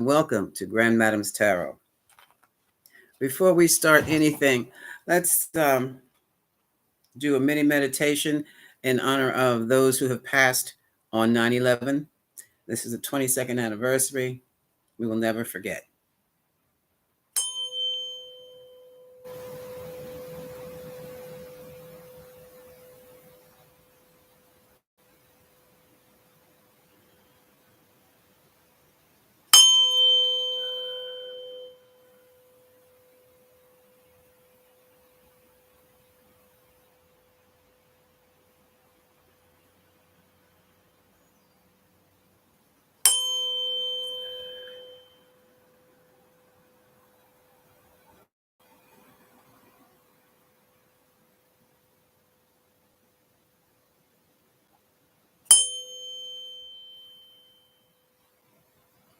Welcome to Grand Madam's Tarot. Before we start anything, let's do a mini meditation in honor of those who have passed on 9/11. This is the 22nd anniversary. We will never forget.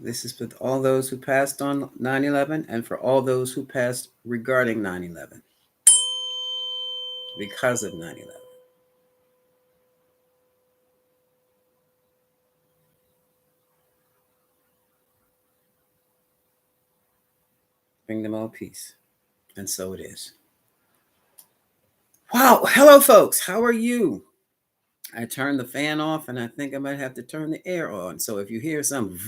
This is for all those who passed on 9/11 and for all those who passed regarding 9/11, because of 9/11. Bring them all peace. And so it is. Wow. Hello, folks. How are you? I turned the fan off and I think I might have to turn the air on. So if you hear some,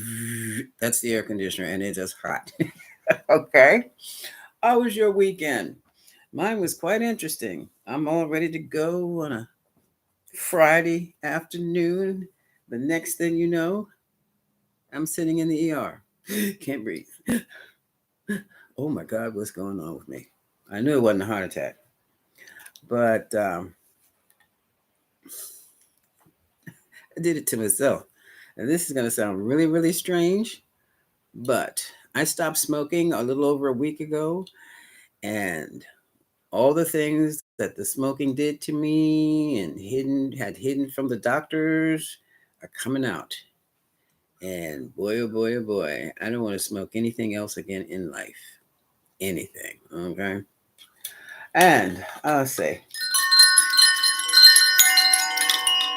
that's the air conditioner and it's just hot. Okay. How was your weekend? Mine was quite interesting. I'm all ready to go on a Friday afternoon. The next thing you know, I'm sitting in the ER. Can't breathe. Oh my God, what's going on with me? I knew it wasn't a heart attack, but I did it to myself. And this is going to sound really, really strange, but I stopped smoking a little over a week ago, and all the things that the smoking did to me and hidden from the doctors are coming out. And boy, oh boy, oh boy, I don't want to smoke anything else again in life. Anything. Okay. And I'll say,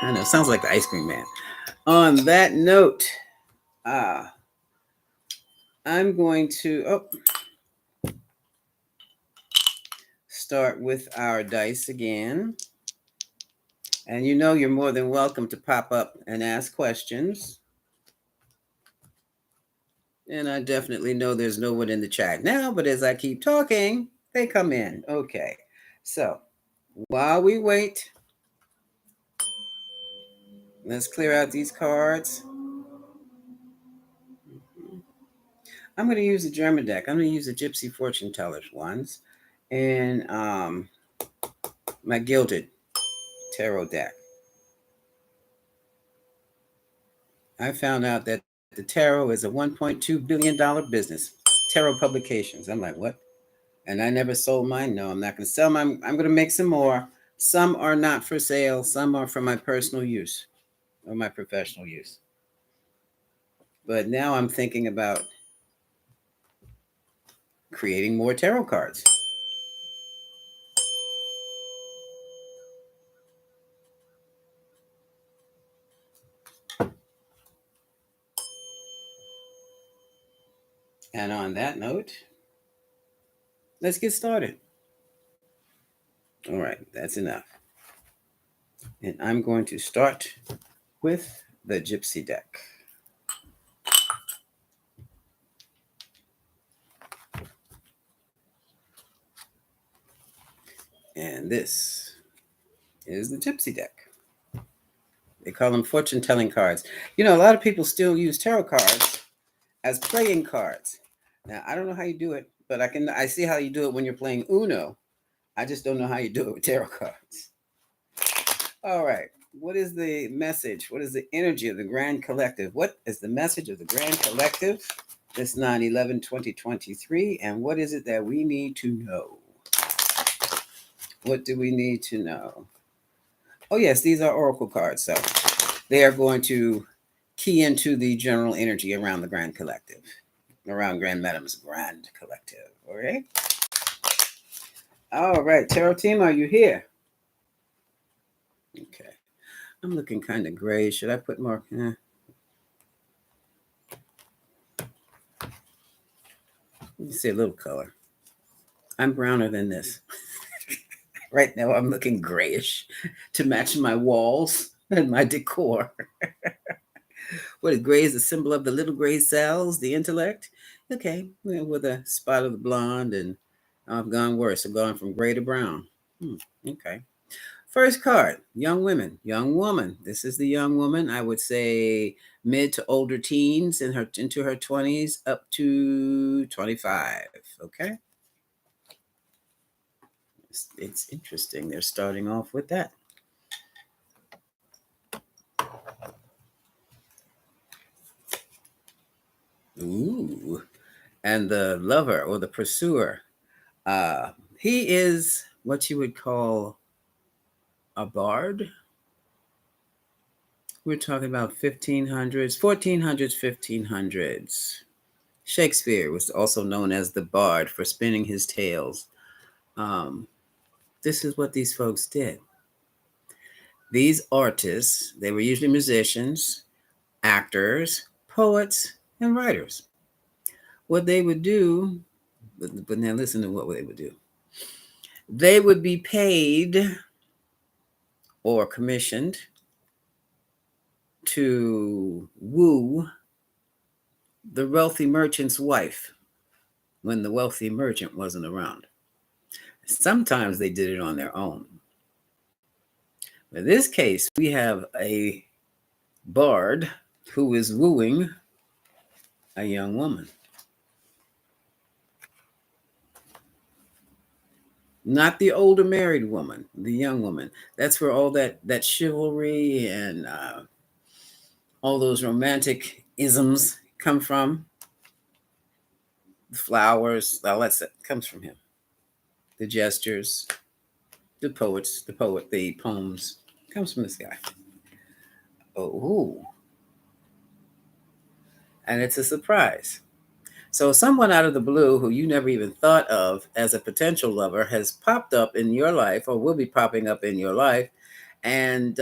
I know, sounds like the ice cream man. On that note, uh, I'm going to start with our dice again. And you know you're more than welcome to pop up and ask questions. And I definitely know there's no one in the chat now, but as I keep talking, they come in. Okay. So while we wait, let's clear out these cards. I'm going to use the German deck. I'm going to use the Gypsy Fortune Tellers ones and my Gilded Tarot deck. I found out that the tarot is a $1.2 billion business. Tarot publications. I'm like, what? And I never sold mine. No, I'm not going to sell mine. I'm going to make some more. Some are not for sale. Some are for my personal use or my professional use. But now I'm thinking about creating more tarot cards. And on that note, let's get started. All right, that's enough. And I'm going to start with the Gypsy deck. And this is the Gypsy deck. They call them fortune telling cards. You know, a lot of people still use tarot cards as playing cards. Now, I don't know how you do it, but I see how you do it when you're playing Uno. I just don't know how you do it with tarot cards. All right. What is the message? What is the energy of the Grand Collective? What is the message of the Grand Collective this 9/11/2023? And what is it that we need to know? What do we need to know? Oh, yes, these are oracle cards. So they are going to key into the general energy around the Grand Collective, around Grand Madam's Grand Collective. All right. All right. Tarot team, are you here? Okay. I'm looking kind of gray. Should I put more? You see a little color. I'm browner than this. Right now, I'm looking grayish to match my walls and my decor. What is gray is a symbol of the little gray cells, the intellect. Okay, well, with a spot of the blonde, and I've gone worse. I've gone from gray to brown. Okay. First card, young women, young woman. This is the young woman. I would say mid to older teens into her 20s up to 25. Okay. It's interesting. They're starting off with that. Ooh. And the lover or the pursuer. Uh, he is what you would call a bard. We're talking about 1500s, 1400s, 1500s. Shakespeare was also known as the bard for spinning his tales. Um, this is what these folks did. These artists, they were usually musicians, actors, poets, and writers. What they would do, but now listen to what they would do. They would be paid or commissioned to woo the wealthy merchant's wife when the wealthy merchant wasn't around. Sometimes they did it on their own. In this case, we have a bard who is wooing a young woman. Not the older married woman, the young woman. That's where all that chivalry and all those romantic isms come from. The flowers, all that stuff comes from him. The gestures, the poet, the poems comes from this guy. Oh, and it's a surprise. So someone out of the blue who you never even thought of as a potential lover has popped up in your life or will be popping up in your life and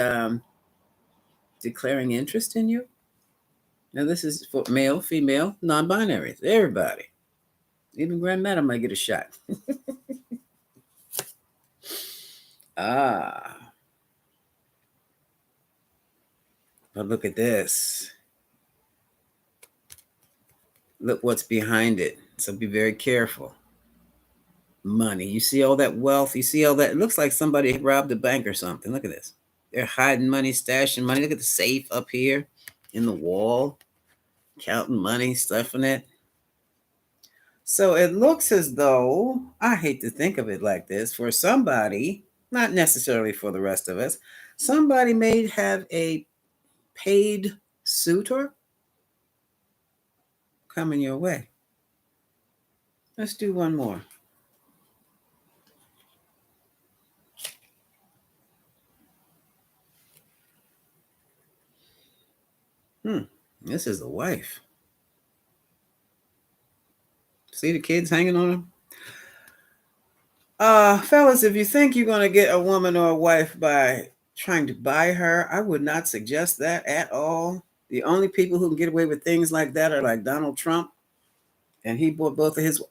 declaring interest in you. Now, this is for male, female, non-binaries, everybody. Even Grand Madam might get a shot. Ah, but look at this. Look what's behind it. So be very careful. Money. You see all that wealth? You see all that? It looks like somebody robbed a bank or something. Look at this. They're hiding money, stashing money. Look at the safe up here in the wall, counting money, stuffing it. So it looks as though, I hate to think of it like this, for somebody, not necessarily for the rest of us, somebody may have a paid suitor coming your way. Let's do one more. This is the wife. See the kids hanging on him? Fellas, if you think you're going to get a woman or a wife by trying to buy her, I would not suggest that at all. The only people who can get away with things like that are like Donald Trump, and he bought both of his.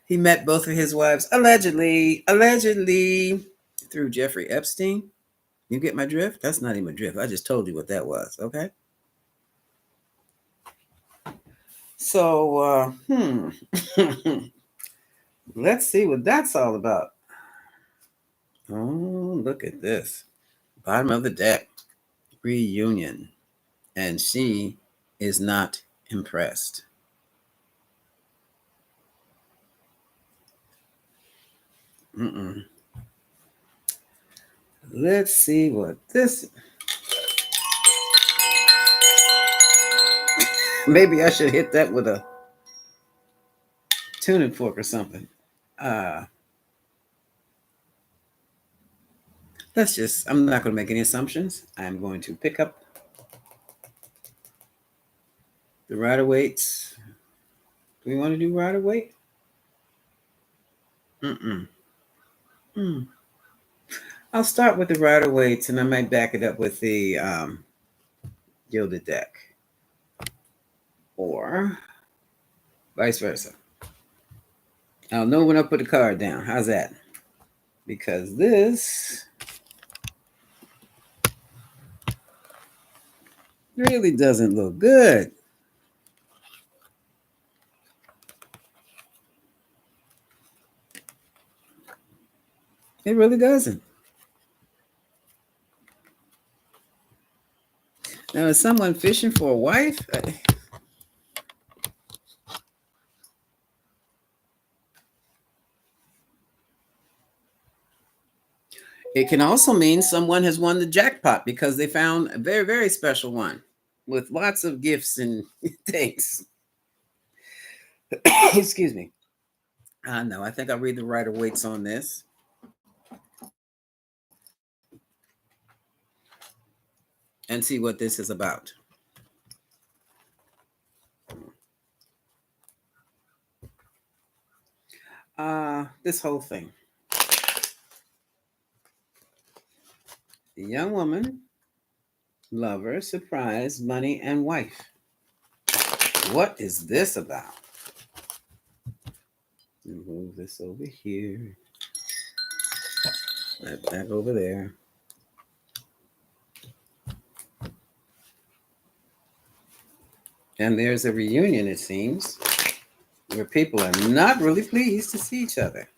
He met both of his wives allegedly through Jeffrey Epstein. You get my drift? That's not even a drift. I just told you what that was. Okay. So, let's see what that's all about. Oh, look at this. Bottom of the deck. Reunion. And she is not impressed. Mm-mm. Let's see what this. Maybe I should hit that with a tuning fork or something. Uh, I'm not going to make any assumptions. I'm going to pick up the rider weights. Do we want to do rider weight? Mm-mm. Mm. I'll start with the rider weights and I might back it up with the gilded deck. Or vice versa. I'll know when I put the card down. How's that? Because this really doesn't look good. It really doesn't. Now, is someone fishing for a wife? It can also mean someone has won the jackpot because they found a very, very special one with lots of gifts and things. Excuse me. No, I think I'll read the Rider Waite's on this and see what this is about. This whole thing. The young woman, lover, surprise, money, and wife. What is this about? Move this over here. That back over there. And there's a reunion, it seems, where people are not really pleased to see each other.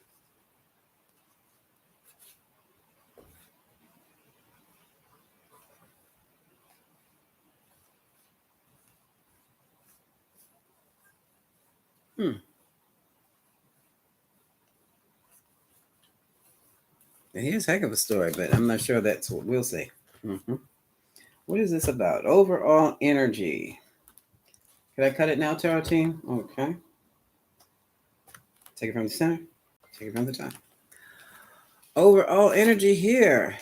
Here's a heck of a story, but I'm not sure that's what we'll say. What is this about? Overall energy. Can I cut it now, Tarot team? Okay. Take it from the center. Take it from the top. Overall energy here.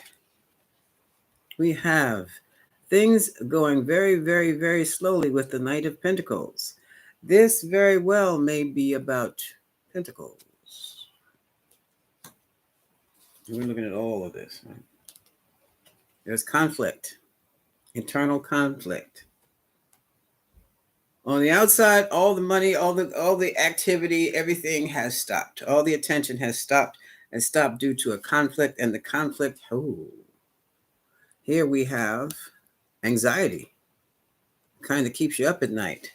We have things going very, very, very slowly with the Knight of Pentacles. This very well may be about Pentacles. We're looking at all of this. Right? There's conflict, internal conflict. On the outside, all the money, all the activity, everything has stopped. All the attention has stopped and stopped due to a conflict. And the conflict, here we have anxiety. Kind of keeps you up at night.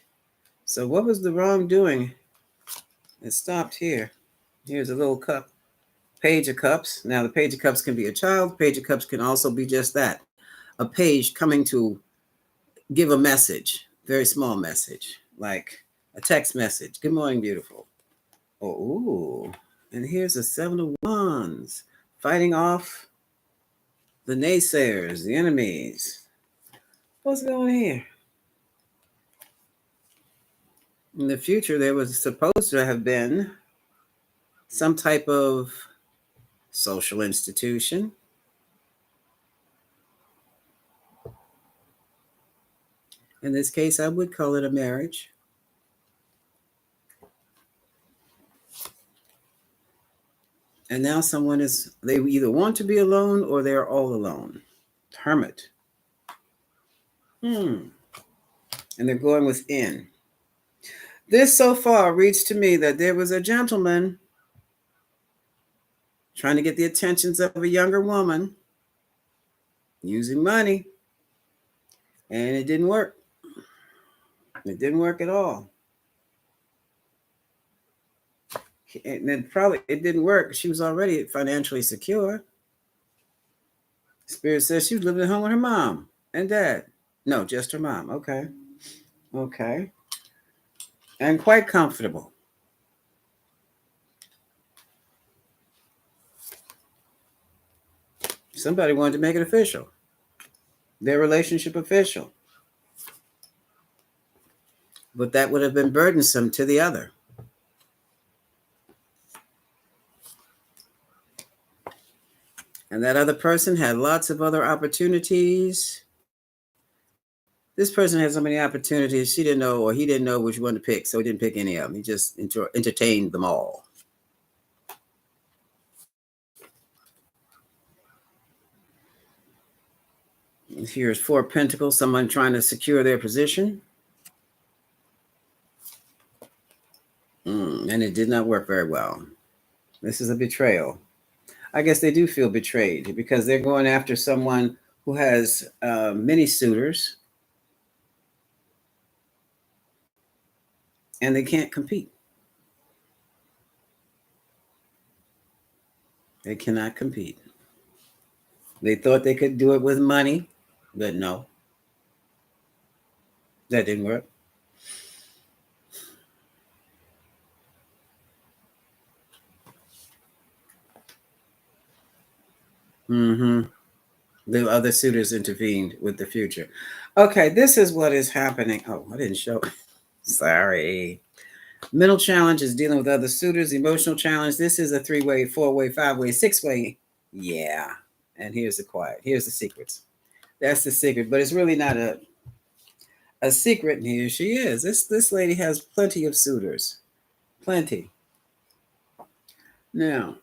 So what was the wrongdoing? It stopped here. Here's a little cup. Page of Cups. Now, the Page of Cups can be a child. Page of Cups can also be just that. A page coming to give a message. Very small message. Like a text message. Good morning, beautiful. Oh, and here's a 7 of Wands. Fighting off the naysayers, the enemies. What's going here? In the future, there was supposed to have been some type of social institution. In this case, I would call it a marriage. And now someone they either want to be alone or they're all alone. Hermit. And they're going within. This so far reads to me that there was a gentleman trying to get the attentions of a younger woman using money. And it didn't work. It didn't work at all. And then probably it didn't work. She was already financially secure. Spirit says she was living at home with her mom and dad. No, just her mom. Okay. Okay. And quite comfortable. Somebody wanted to make it official. Their relationship official. But that would have been burdensome to the other. And that other person had lots of other opportunities. This person had so many opportunities, she didn't know, or he didn't know which one to pick, so he didn't pick any of them. He just entertained them all. Here's 4 of Pentacles, someone trying to secure their position. And it did not work very well. This is a betrayal. I guess they do feel betrayed because they're going after someone who has many suitors and they can't compete. They cannot compete. They thought they could do it with money, but no, that didn't work. Mm-hmm. The other suitors intervened with the future. Okay, this is what is happening. Oh, I didn't show. Sorry. Mental challenge is dealing with other suitors. Emotional challenge. This is a 3-way, 4-way, 5-way, 6-way. Yeah. And here's the quiet. Here's the secrets. That's the secret, but it's really not a secret. And here she is. This lady has plenty of suitors. Plenty. Now,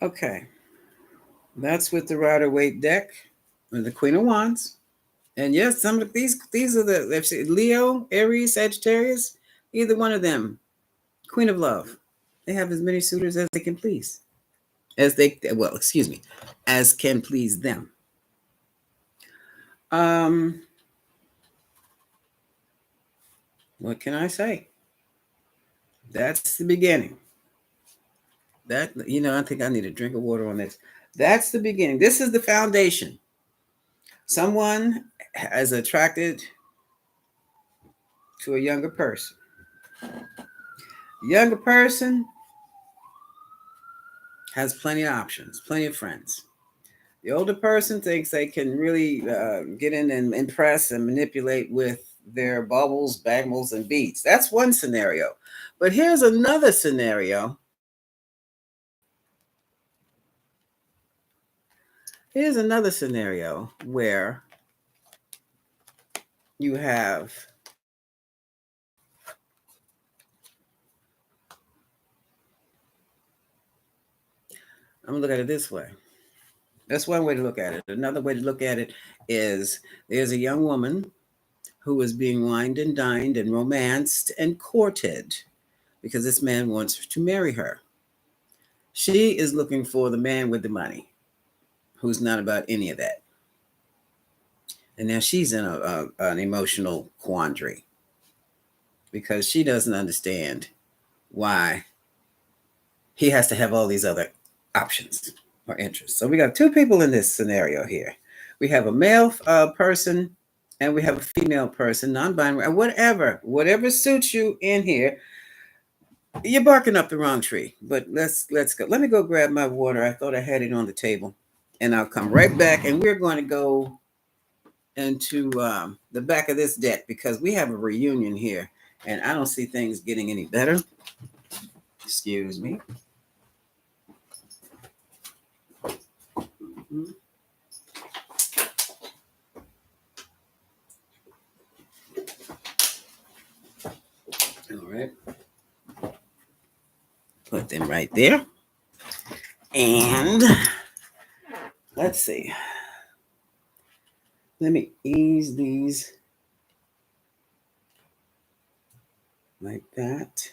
okay. That's with the Rider Waite deck and the Queen of Wands. And yes, some of these are the Leo, Aries, Sagittarius, either one of them. Queen of Love. They have as many suitors as they can please. Excuse me, as can please them. Um, what can I say? That's the beginning. I think I need a drink of water on this. That's the beginning. This is the foundation. Someone is attracted to a younger person. Younger person has plenty of options, plenty of friends. The older person thinks they can really get in and impress and manipulate with their bubbles, bangles, and beads. That's one scenario. But here's another scenario. Here's another scenario where you have I'm gonna look at it this way. That's one way to look at it. Another way to look at it is there's a young woman who is being wined and dined and romanced and courted because this man wants to marry her. She is looking for the man with the money who's not about any of that. And now she's in an emotional quandary because she doesn't understand why he has to have all these other options or interests. So we got two people in this scenario here. We have a male person and we have a female person, non-binary, whatever suits you in here. You're barking up the wrong tree, but let's go. Let me go grab my water. I thought I had it on the table, and I'll come right back. And we're going to go into the back of this deck because we have a reunion here, and I don't see things getting any better. Excuse me. All right. Put them right there. And let's see. Let me ease these like that.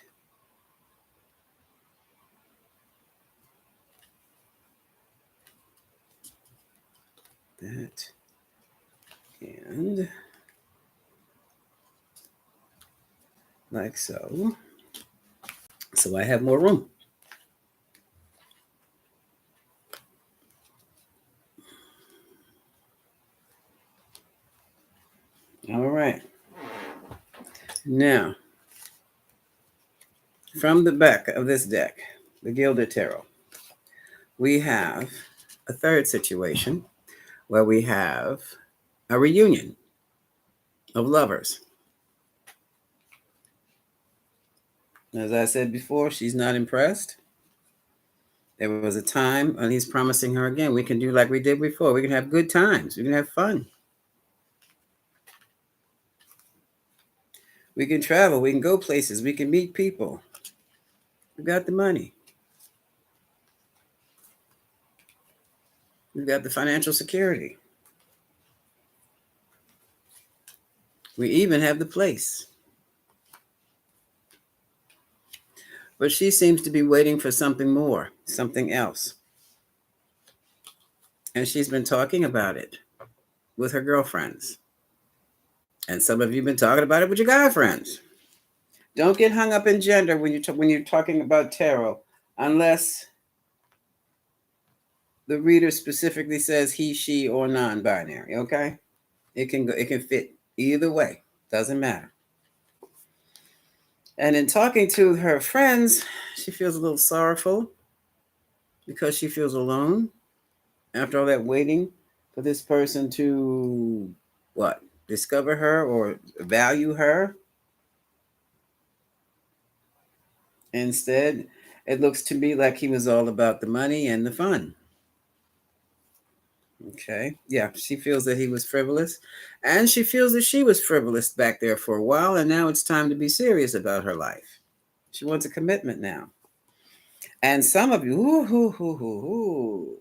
That. And like so. So I have more room. All right. Now, from the back of this deck, the Gilded Tarot, we have a third situation where we have a reunion of lovers. As I said before, she's not impressed. There was a time, and he's promising her again, we can do like we did before. We can have good times. We can have fun. We can travel. We can go places. We can meet people. We got the money. We've got the financial security. We even have the place. But she seems to be waiting for something more, something else. And she's been talking about it with her girlfriends. And some of you have been talking about it with your guy friends. Don't get hung up in gender when when you're talking about tarot, unless the reader specifically says he, she, or non-binary. Okay, it can go. It can fit either way. Doesn't matter. And in talking to her friends, she feels a little sorrowful because she feels alone after all that waiting for this person to what, discover her or value her. Instead, it looks to me like he was all about the money and the fun. Okay. Yeah, she feels that he was frivolous, and she feels that she was frivolous back there for a while, and now it's time to be serious about her life. She wants a commitment now. And some of you,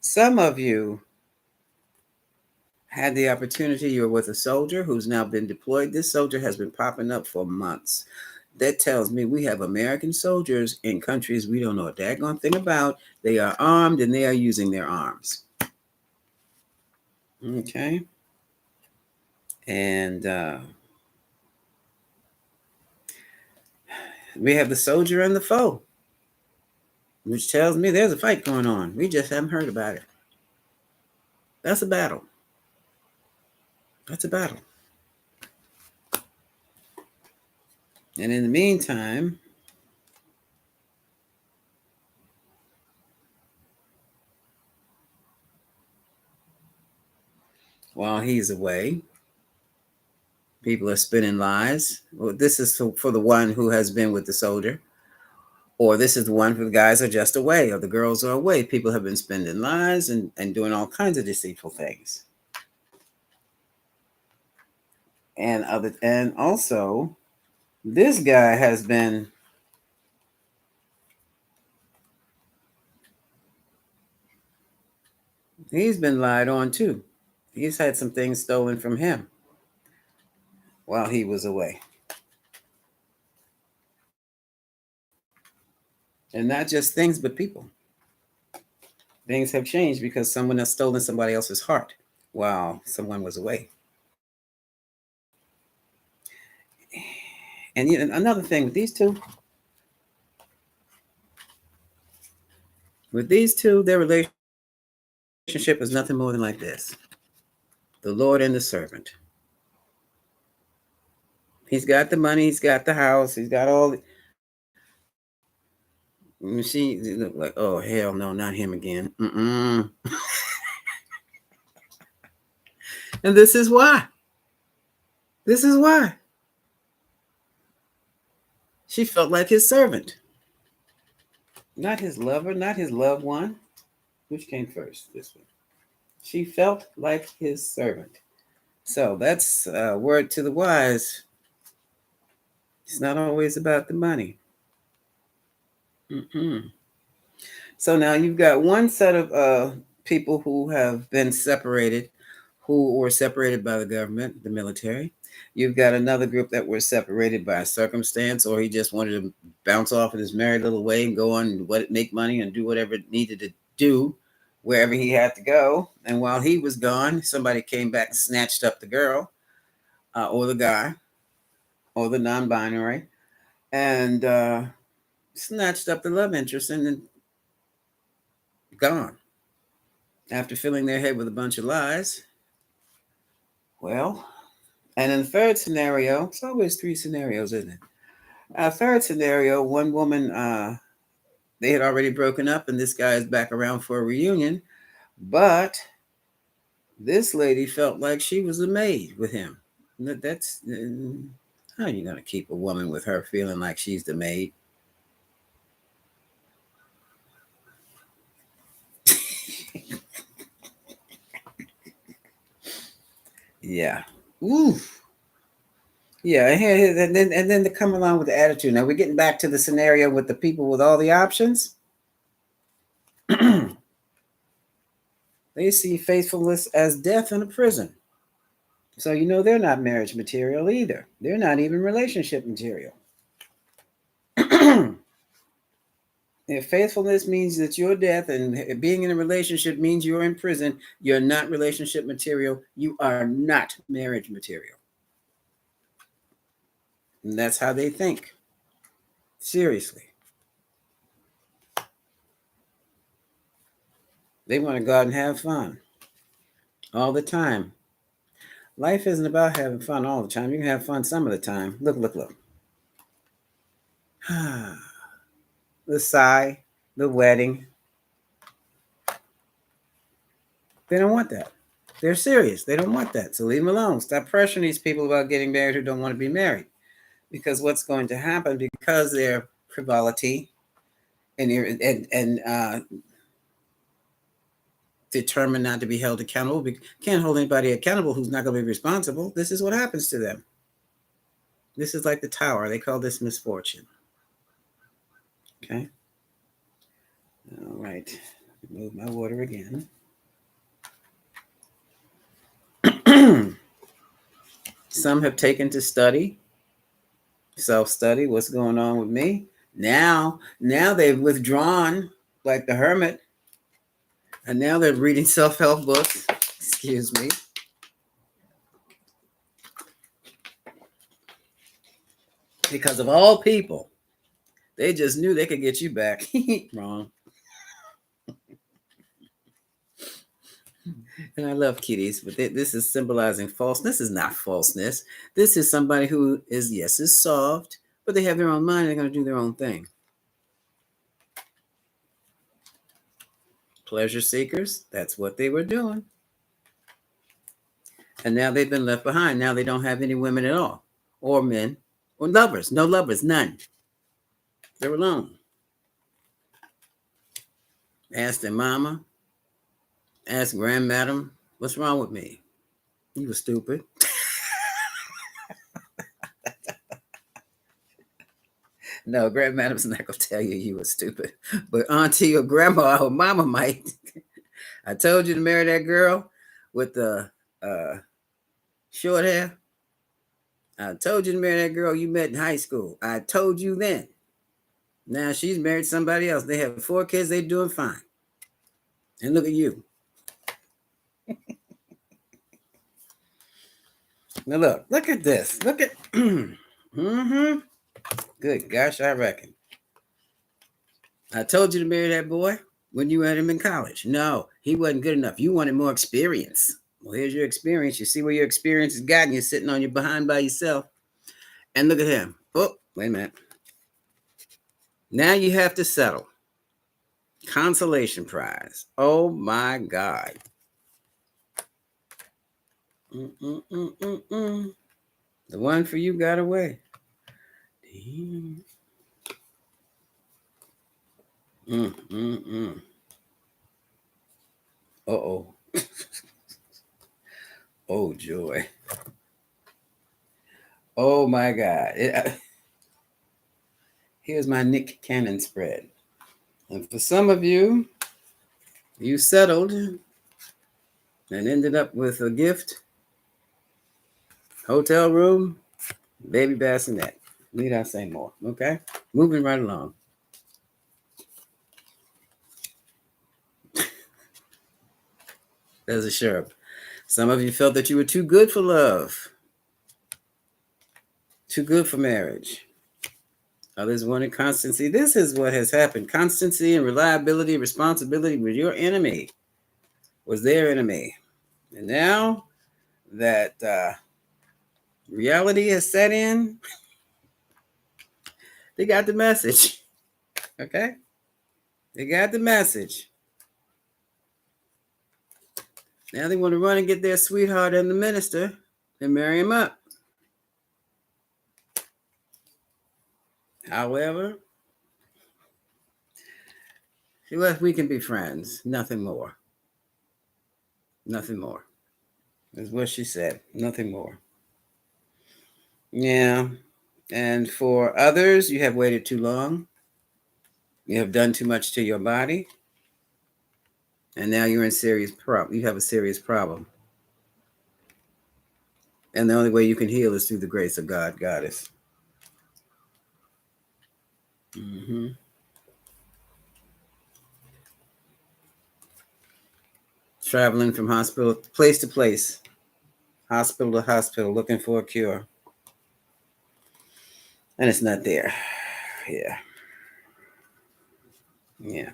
some of you had the opportunity. You're with a soldier who's now been deployed. This soldier has been popping up for months. That tells me we have American soldiers in countries we don't know a daggone thing about. They are armed and they are using their arms. Okay. And we have the soldier and the foe, which tells me there's a fight going on. We just haven't heard about it. That's a battle. That's a battle. And in the meantime, while he's away, people are spinning lies. Well, this is for the one who has been with the soldier, or this is the one for the guys are just away, or the girls are away. People have been spending lies and doing all kinds of deceitful things. And also, this guy has been he's been lied on too. He's had some things stolen from him while he was away. And not just things, but people. Things have changed because someone has stolen somebody else's heart while someone was away. And another thing with these two, their relationship is nothing more than like this: the Lord and the servant. He's got the money, he's got the house, he's got all. She looked like, oh hell no, not him again. Mm-mm. And this is why. This is why. She felt like his servant, not his lover, not his loved one. Which came first? This one. She felt like his servant. So that's a word to the wise. It's not always about the money. Mm-mm. So now you've got one set of people who have been separated, who were separated by the government, the military. You've got another group that were separated by a circumstance, or he just wanted to bounce off in his merry little way and go on and make money and do whatever it needed to do wherever he had to go. And while he was gone, somebody came back and snatched up the girl or the guy or the non-binary and snatched up the love interest and then gone after filling their head with a bunch of lies. Well, and in the third scenario, it's always three scenarios, isn't it? Third scenario, one woman, they had already broken up, and this guy is back around for a reunion, but this lady felt like she was a maid with him. That's how are you going to keep a woman with her feeling like she's the maid? Yeah. Ooh. Yeah, and then to come along with the attitude. Now we're getting back to the scenario with the people with all the options. They see faithfulness as death in a prison. So you know they're not marriage material either. They're not even relationship material. If faithfulness means that your death and being in a relationship means you're in prison, you're not relationship material. You are not marriage material. And that's how they think. Seriously. They want to go out and have fun all the time. Life isn't about having fun all the time. You can have fun some of the time. Look, look, look. The sigh, the wedding. They don't want that. They're serious. They don't want that. So leave them alone. Stop pressuring these people about getting married who don't want to be married. Because what's going to happen, because their frivolity and determined not to be held accountable, we can't hold anybody accountable who's not going to be responsible. This is what happens to them. This is like the tower. They call this misfortune. Okay. All right. Move my water again. Some have taken to study, self-study, what's going on with me. Now they've withdrawn like the hermit, and now they're reading self-help books. Excuse me. Because of all people, they just knew they could get you back. Wrong. And I love kitties, but this is symbolizing falseness. This is not falseness. This is somebody who is, yes, is soft, but they have their own mind. They're going to do their own thing. Pleasure seekers, that's what they were doing. And now they've been left behind. Now they don't have any women at all, or men, or lovers. No lovers, none. They're alone. Ask their mama, ask grandmadam, what's wrong with me? You were stupid. No, grandmadam's not going to tell you were stupid. But auntie or grandma or mama might. I told you to marry that girl with the short hair. I told you to marry that girl you met in high school. I told you then. Now she's married somebody else. They have 4 kids. They're doing fine. And look at you. Now look at this. Look at. Mm-hmm. Good gosh, I reckon. I told you to marry that boy when you had him in college. No, he wasn't good enough. You wanted more experience. Well, here's your experience. You see where your experience has gotten you, sitting on your behind by yourself. And look at him. Oh, wait a minute. Now you have to settle. Consolation prize. Oh my God. Mm-mm-mm-mm-mm. The one for you got away. Mm-mm-mm. Uh-oh. Oh, joy. Oh my God. Here's my Nick Cannon spread. And for some of you, you settled and ended up with a gift, hotel room, baby bassinet. Need I say more? Okay. Moving right along. There's a sheriff. Some of you felt that you were too good for love, too good for marriage. Others wanted constancy. This is what has happened. Constancy and reliability, responsibility with your enemy was their enemy. And now that reality has set in, they got the message. Okay? They got the message. Now they want to run and get their sweetheart and the minister and marry him up. However, we can be friends. Nothing more. Nothing more. Is what she said. Nothing more. Yeah. And for others, you have waited too long. You have done too much to your body. And now you're in serious problem. You have a serious problem. And the only way you can heal is through the grace of God, Goddess. Mm-hmm. Traveling from hospital place to place, hospital to hospital, looking for a cure. And it's not there. Yeah. Yeah.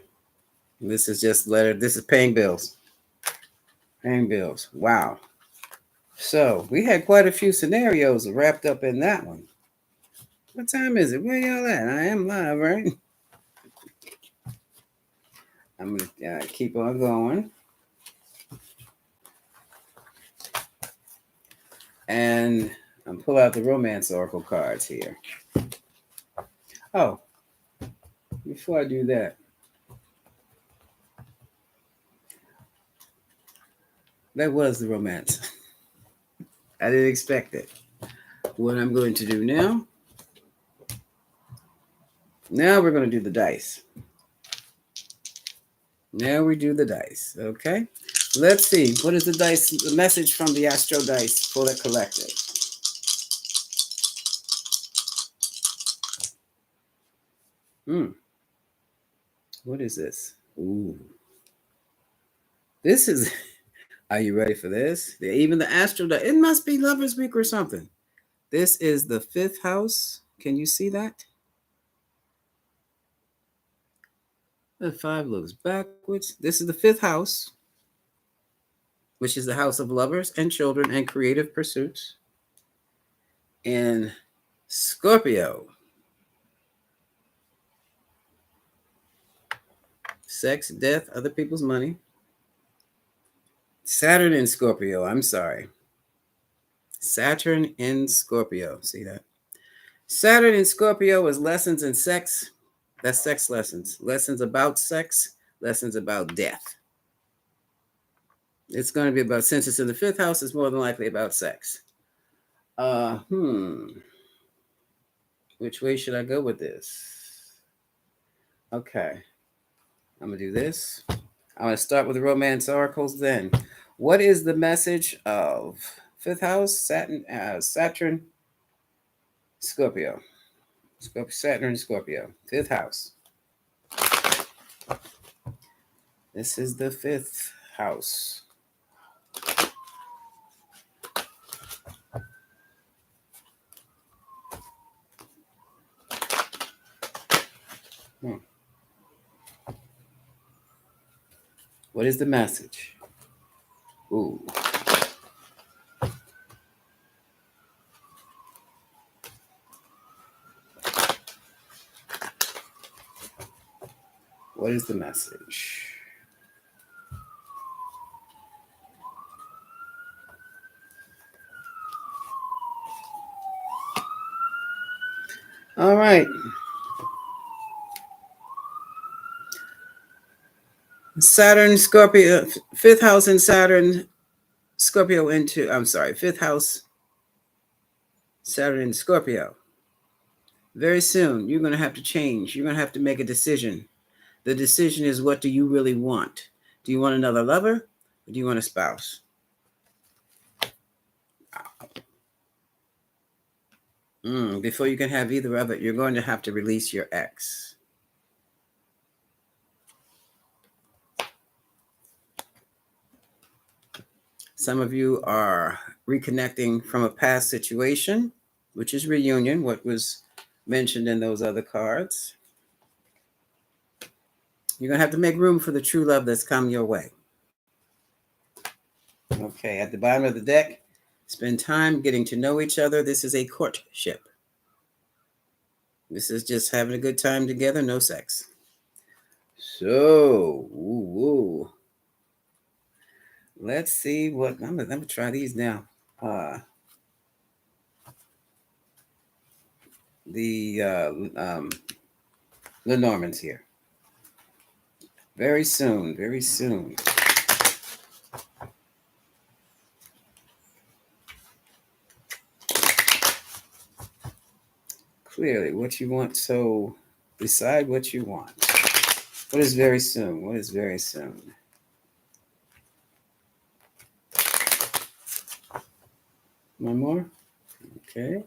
This is just letter. This is paying bills. Paying bills. Wow. So we had quite a few scenarios wrapped up in that one. What time is it? Where y'all at? I am live, right? I'm gonna keep on going. And I'm pull out the romance oracle cards here. Oh, before I do that, that was the romance. I didn't expect it. What I'm going to do now, we're going to do the dice. Now we do the dice, okay? Let's see. What is the message from the Astro Dice for the collective? What is this? Ooh. This is, are you ready for this? Even the Astro Dice, it must be Lover's Week or something. This is the fifth house. Can you see that? The five looks backwards. This is the fifth house, which is the house of lovers and children and creative pursuits. In Scorpio, sex, death, other people's money. Saturn in Scorpio, I'm sorry. Saturn in Scorpio. See that? Saturn in Scorpio is lessons in sex. That's sex lessons. Lessons about sex, lessons about death. It's going to be about, since it's in the fifth house, it's more than likely about sex. Which way should I go with this? Okay. I'm going to do this. I'm going to start with the romance oracles then. What is the message of fifth house, Saturn, Scorpio? Saturn, Scorpio, fifth house. This is the fifth house. What is the message? Ooh. What is the message? All right. Saturn, Scorpio, fifth house in Saturn, Scorpio fifth house, Saturn in Scorpio. Very soon, you're going to have to change. You're going to have to make a decision. The decision is, what do you really want? Do you want another lover, or do you want a spouse? Before you can have either of it, you're going to have to release your ex. Some of you are reconnecting from a past situation, which is reunion, what was mentioned in those other cards. You're going to have to make room for the true love that's come your way. Okay, at the bottom of the deck, spend time getting to know each other. This is a courtship. This is just having a good time together, no sex. So, let's see what I'm gonna try these now. The Lenormands here. Very soon, very soon. Clearly, what you want. So, decide what you want. What is very soon? What is very soon? One more. Okay.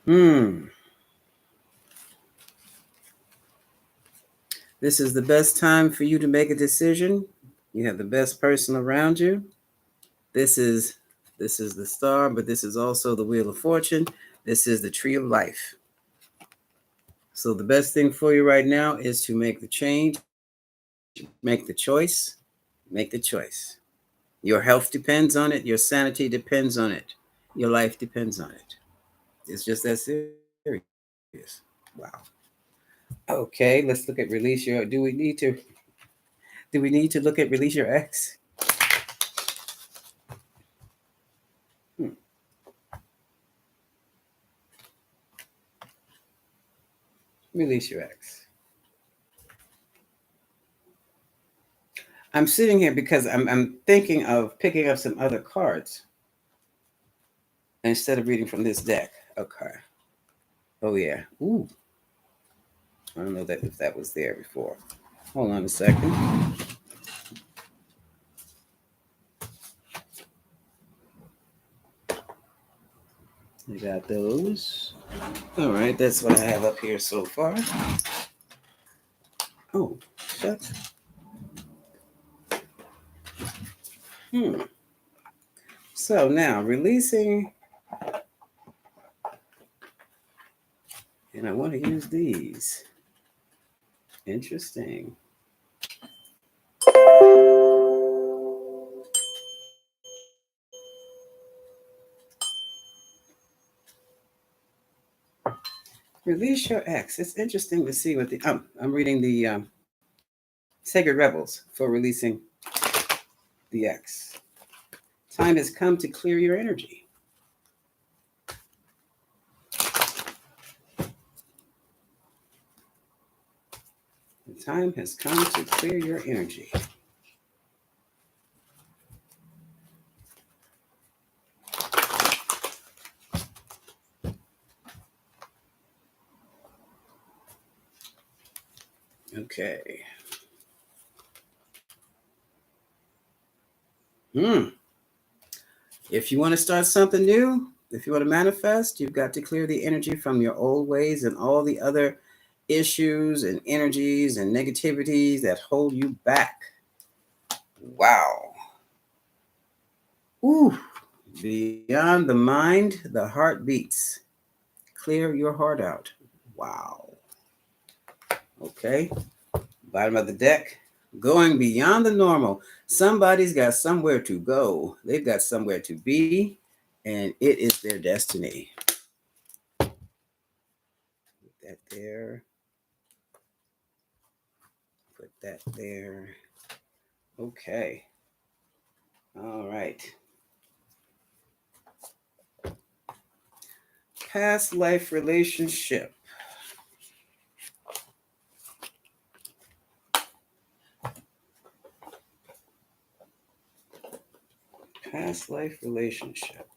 Hmm. This is the best time for you to make a decision. You have the best person around you. This is this is the star, but this is also the wheel of fortune. This is the tree of life. So the best thing for you right now is to make the change, make the choice, make the choice. Your health depends on it, your sanity depends on it, your life depends on it. It's just that serious. Wow. Okay, let's look at release your do we need to look at release your ex? Hmm. Release your ex. I'm sitting here because I'm thinking of picking up some other cards instead of reading from this deck. Okay. Oh yeah. Ooh. I don't know that if that was there before. Hold on a second. I got those. All right, that's what I have up here so far. Oh, shucks. Hmm. So now releasing, and I want to use these. Interesting. Release your ex. It's interesting to see what the I'm reading the Sacred Rebels for releasing the ex. Time has come to clear your energy. The time has come to clear your energy. Okay. Hmm. If you want to start something new, if you want to manifest, you've got to clear the energy from your old ways and all the other issues and energies and negativities that hold you back. Wow. Ooh. Beyond the mind, the heart beats. Clear your heart out. Wow. Okay. Bottom of the deck. Going beyond the normal. Somebody's got somewhere to go. They've got somewhere to be, and it is their destiny. Put that there. Put that there. Okay. All right. Past life relationship. Past life relationship.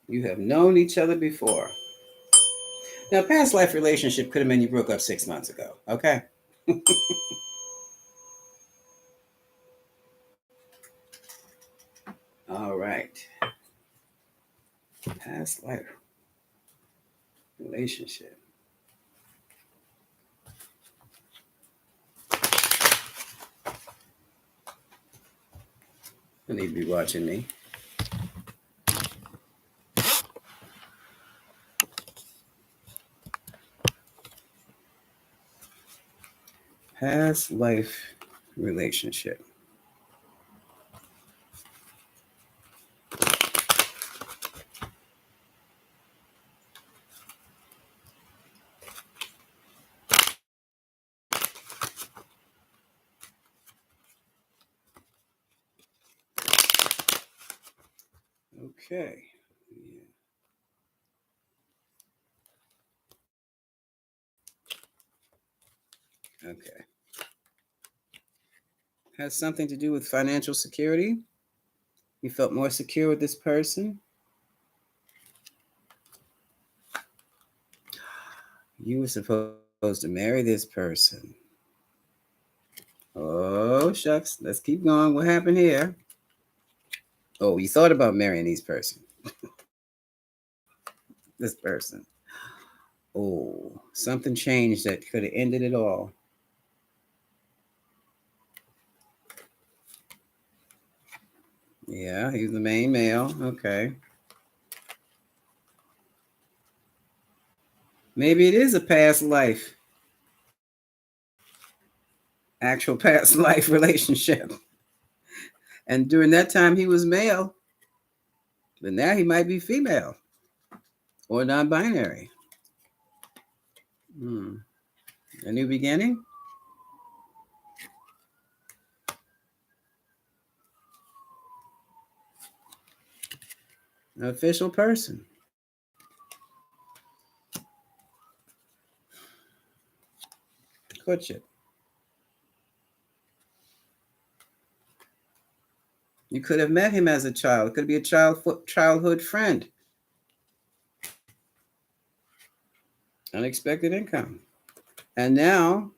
You have known each other before. Now, past life relationship could have been you broke up 6 months ago. Okay. All right. Past life relationship. I need to be watching me. Past life relationship. Okay. Yeah. Okay. Has something to do with financial security. You felt more secure with this person. You were supposed to marry this person. Oh, shucks. Let's keep going. What happened here? Oh, you thought about marrying this person. This person. Oh, something changed that could have ended it all. Yeah, he's the main male. Okay. Maybe it is a past life, actual past life relationship. And during that time, he was male, but now he might be female or non binary. Hmm. A new beginning? An official person. Courtship. You could have met him as a child. It could be a childhood friend. Unexpected income. And now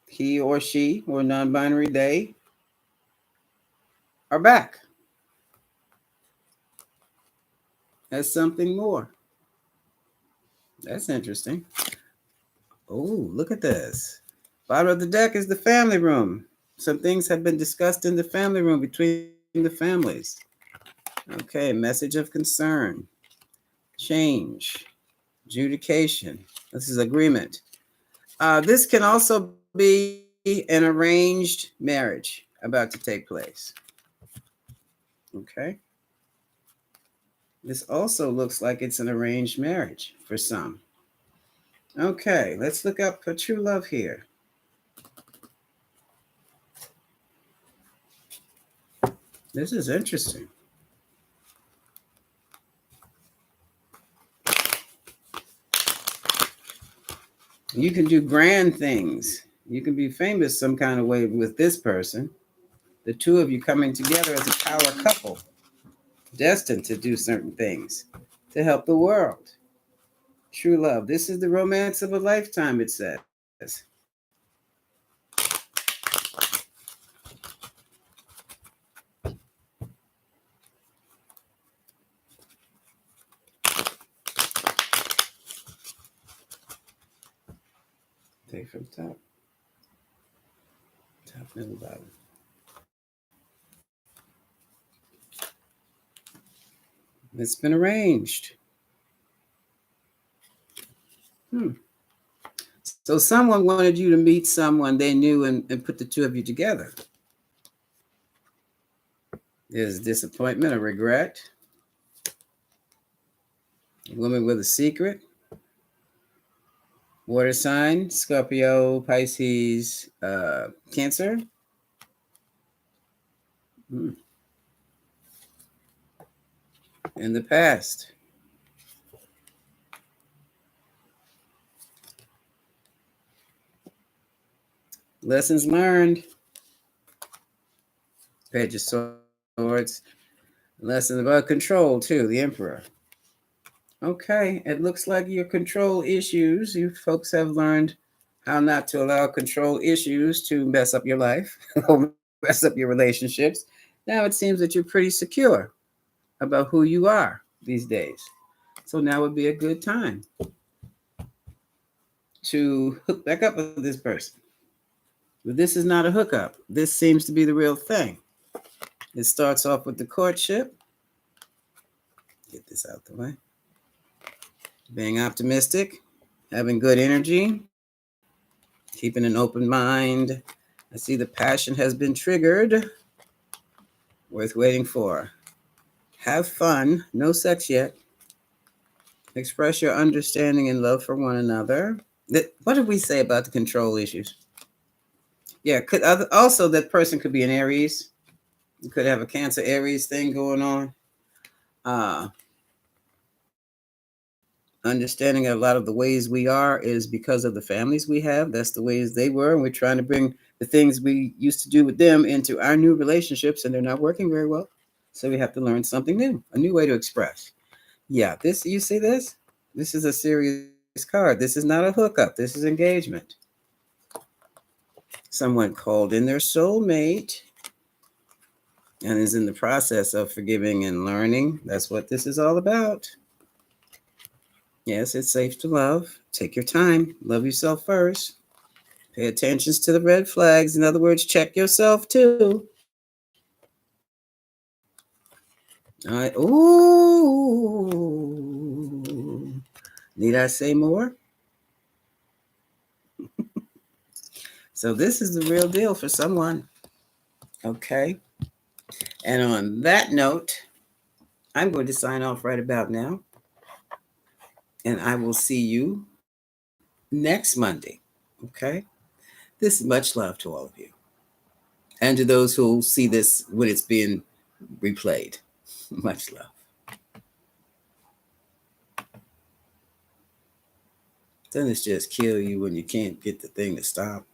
he or she or non binary they are back as something more. That's interesting. Oh, look at this. Bottom of the deck is the family room. Some things have been discussed in the family room between the families. Okay, message of concern, change, adjudication. This is agreement. This can also be an arranged marriage about to take place. Okay. This also looks like it's an arranged marriage for some. Okay, let's look up for true love here. This is interesting. You can do grand things. You can be famous some kind of way with this person. The two of you coming together as a power couple, destined to do certain things to help the world. True love. This is the romance of a lifetime, it says. Take from top, top, middle, bottom. It's been arranged. Hmm. So someone wanted you to meet someone they knew and put the two of you together. There's disappointment or regret. A woman with a secret. Water sign, Scorpio, Pisces, Cancer. Hmm. In the past. Lessons learned. Page of Swords. Lessons about control, too, the Emperor. Okay, it looks like your control issues, you folks have learned how not to allow control issues to mess up your life or mess up your relationships. Now it seems that you're pretty secure about who you are these days. So now would be a good time to hook back up with this person. But this is not a hookup. This seems to be the real thing. It starts off with the courtship. Get this out the way. Being optimistic, having good energy, keeping an open mind. I see the passion has been triggered. Worth waiting for. Have fun. No sex yet. Express your understanding and love for one another. What did we say about the control issues? Yeah, also that person could be an Aries. You could have a Cancer Aries thing going on. Uh, Understanding a lot of the ways we are is because of the families we have. That's the ways they were. And we're trying to bring the things we used to do with them into our new relationships, and they're not working very well. So we have to learn something new, a new way to express. Yeah, this, you see this? This is a serious card. This is not a hookup. This is engagement. Someone called in their soulmate and is in the process of forgiving and learning. That's what this is all about. Yes, it's safe to love. Take your time. Love yourself first. Pay attention to the red flags. In other words, check yourself too. All right. Ooh. Need I say more? So this is the real deal for someone. Okay. And on that note, I'm going to sign off right about now. And I will see you next Monday. Okay. This is much love to all of you. And to those who see this when it's being replayed. Much love. Doesn't it just kill you when you can't get the thing to stop?